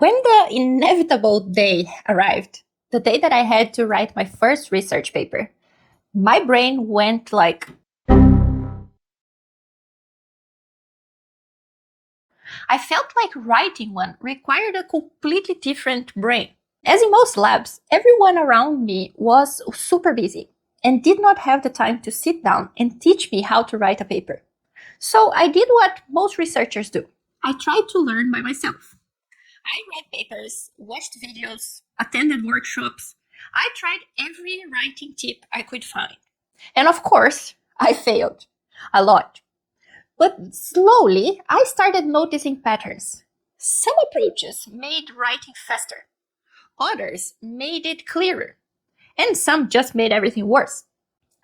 When the inevitable day arrived, the day that I had to write my first research paper, my brain went like... I felt like writing one required a completely different brain. As in most labs, everyone around me was super busy and did not have the time to sit down and teach me how to write a paper. So I did what most researchers do. I tried to learn by myself. I read papers, watched videos, attended workshops. I tried every writing tip I could find. And of course, I failed a lot. But slowly, I started noticing patterns. Some approaches made writing faster. Others made it clearer. And some just made everything worse.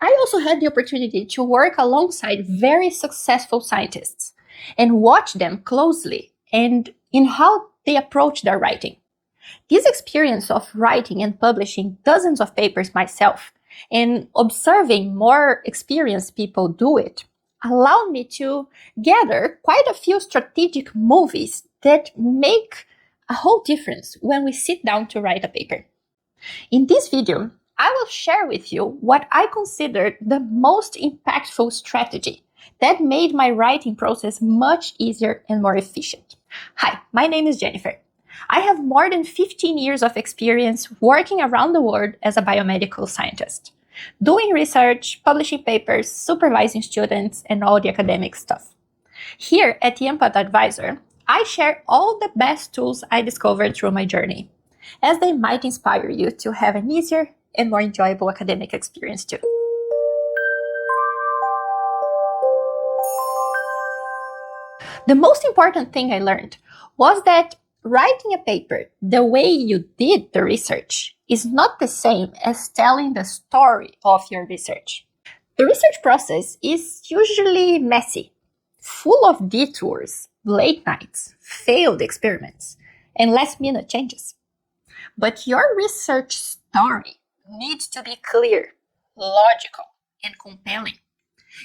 I also had the opportunity to work alongside very successful scientists and watch them closely and in how they approach their writing. This experience of writing and publishing dozens of papers myself and observing more experienced people do it allowed me to gather quite a few strategic movies that make a whole difference when we sit down to write a paper. In this video, I will share with you what I consider the most impactful strategy that made my writing process much easier and more efficient. Hi, my name is Jenifer. I have more than 15 years of experience working around the world as a biomedical scientist, doing research, publishing papers, supervising students, and all the academic stuff. Here at the Empath Advisor, I share all the best tools I discovered through my journey, as they might inspire you to have an easier and more enjoyable academic experience too. The most important thing I learned was that writing a paper the way you did the research is not the same as telling the story of your research. The research process is usually messy, full of detours, late nights, failed experiments, and last-minute changes. But your research story needs to be clear, logical, and compelling.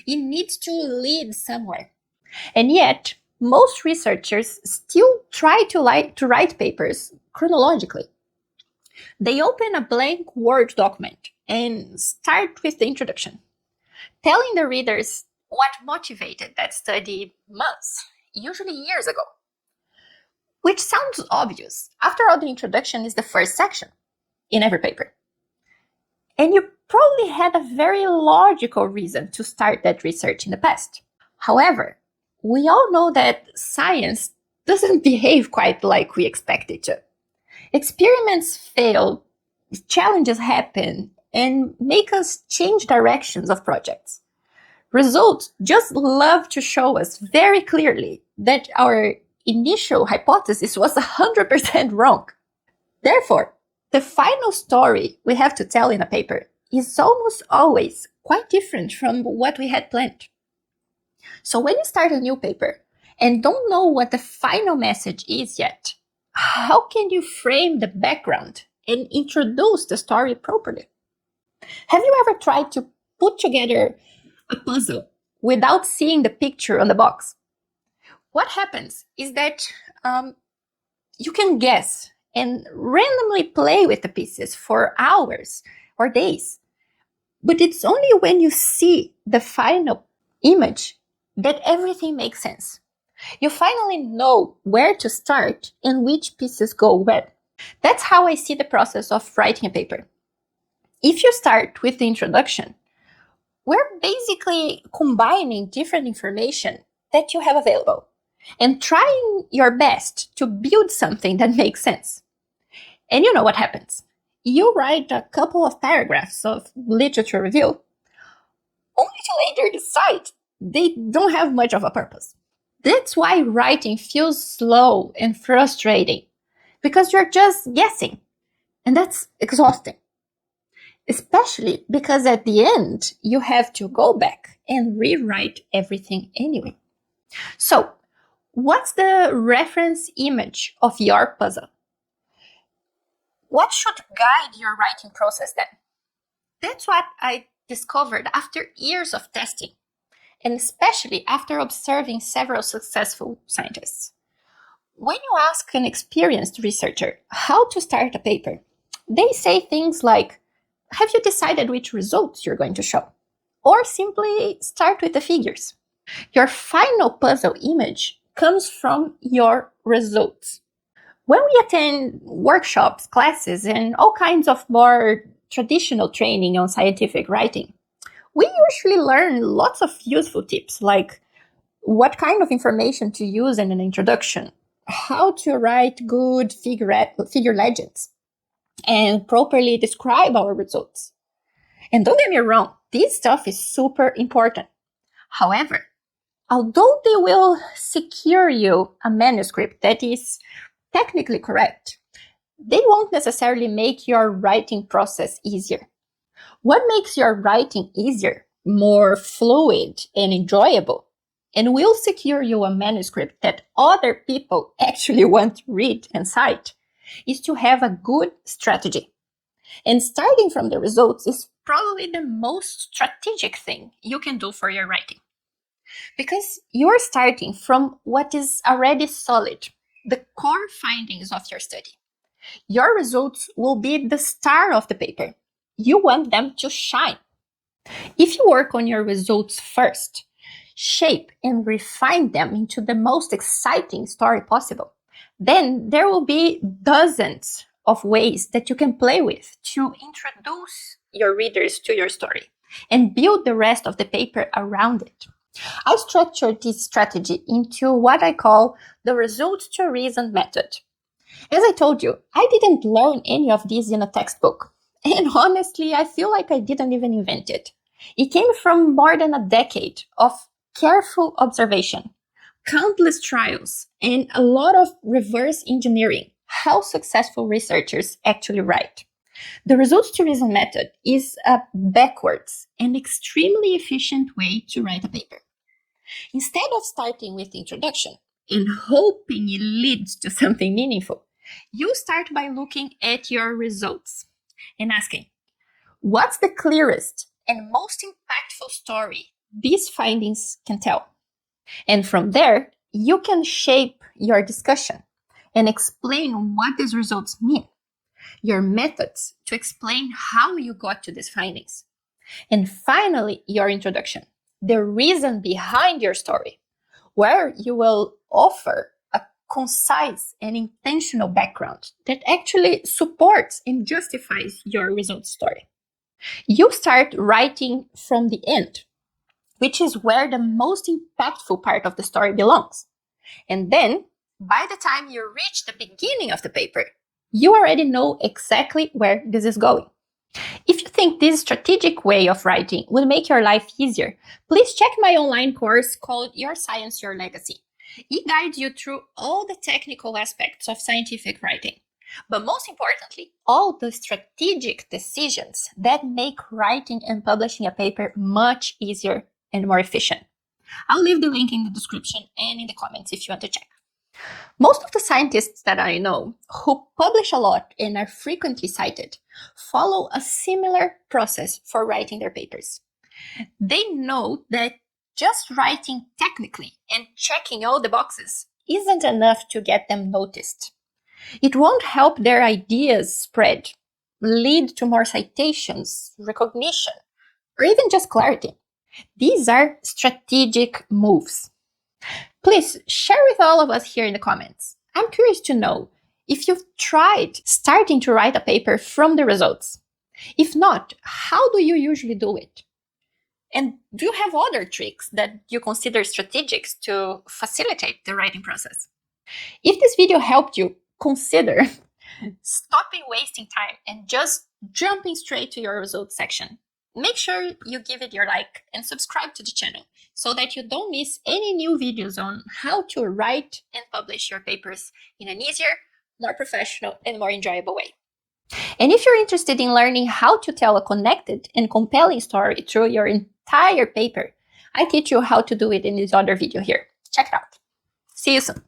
It needs to lead somewhere. And yet, most researchers still try to write papers chronologically. They open a blank Word document and start with the introduction, telling the readers what motivated that study months, usually years ago. Which sounds obvious. After all, the introduction is the first section in every paper. And you probably had a very logical reason to start that research in the past. However, we all know that science doesn't behave quite like we expect it to. Experiments fail, challenges happen, and make us change directions of projects. Results just love to show us very clearly that our initial hypothesis was 100% wrong. Therefore, the final story we have to tell in a paper is almost always quite different from what we had planned. So when you start a new paper and don't know what the final message is yet, how can you frame the background and introduce the story properly? Have you ever tried to put together a puzzle without seeing the picture on the box? What happens is that you can guess and randomly play with the pieces for hours or days. But it's only when you see the final image that everything makes sense. You finally know where to start and which pieces go where. That's how I see the process of writing a paper. If you start with the introduction, we're basically combining different information that you have available and trying your best to build something that makes sense. And you know what happens. You write a couple of paragraphs of literature review, only to later decide they don't have much of a purpose. That's why writing feels slow and frustrating, because you're just guessing, and that's exhausting. Especially because at the end, you have to go back and rewrite everything anyway. So, what's the reference image of your puzzle? What should guide your writing process then? That's what I discovered after years of testing, and especially after observing several successful scientists. When you ask an experienced researcher how to start a paper, they say things like, have you decided which results you're going to show? Or simply start with the figures. Your final puzzle image comes from your results. When we attend workshops, classes, and all kinds of more traditional training on scientific writing, we usually learn lots of useful tips like what kind of information to use in an introduction, how to write good figure legends, and properly describe our results. And don't get me wrong, this stuff is super important. However, although they will secure you a manuscript that is technically correct, they won't necessarily make your writing process easier. What makes your writing easier, more fluid and enjoyable, and will secure you a manuscript that other people actually want to read and cite, is to have a good strategy. And starting from the results is probably the most strategic thing you can do for your writing. Because you're starting from what is already solid, the core findings of your study. Your results will be the star of the paper. You want them to shine. If you work on your results first, shape and refine them into the most exciting story possible, then there will be dozens of ways that you can play with to introduce your readers to your story and build the rest of the paper around it. I structured this strategy into what I call the results to reason method. As I told you, I didn't learn any of this in a textbook. And honestly, I feel like I didn't even invent it. It came from more than a decade of careful observation, countless trials, and a lot of reverse engineering how successful researchers actually write. The results to reason method is a backwards and extremely efficient way to write a paper. Instead of starting with the introduction and hoping it leads to something meaningful, you start by looking at your results and asking, what's the clearest and most impactful story these findings can tell? And from there, you can shape your discussion and explain what these results mean, your methods to explain how you got to these findings, and finally, your introduction, the reason behind your story, where you will offer a concise and intentional background that actually supports and justifies your results story. You start writing from the end, which is where the most impactful part of the story belongs. And then, by the time you reach the beginning of the paper, you already know exactly where this is going. If you think this strategic way of writing would make your life easier, please check my online course called Your Science, Your Legacy. It guides you through all the technical aspects of scientific writing, but most importantly, all the strategic decisions that make writing and publishing a paper much easier and more efficient. I'll leave the link in the description and in the comments if you want to check. Most of the scientists that I know who publish a lot and are frequently cited follow a similar process for writing their papers. They know that just writing technically and checking all the boxes isn't enough to get them noticed. It won't help their ideas spread, lead to more citations, recognition, or even just clarity. These are strategic moves. Please share with all of us here in the comments. I'm curious to know if you've tried starting to write a paper from the results. If not, how do you usually do it? And do you have other tricks that you consider strategics to facilitate the writing process? If this video helped you, consider stopping wasting time and just jumping straight to your results section. Make sure you give it your like and subscribe to the channel so that you don't miss any new videos on how to write and publish your papers in an easier, more professional, and more enjoyable way. And if you're interested in learning how to tell a connected and compelling story through your entire paper, I teach you how to do it in this other video here. Check it out. See you soon.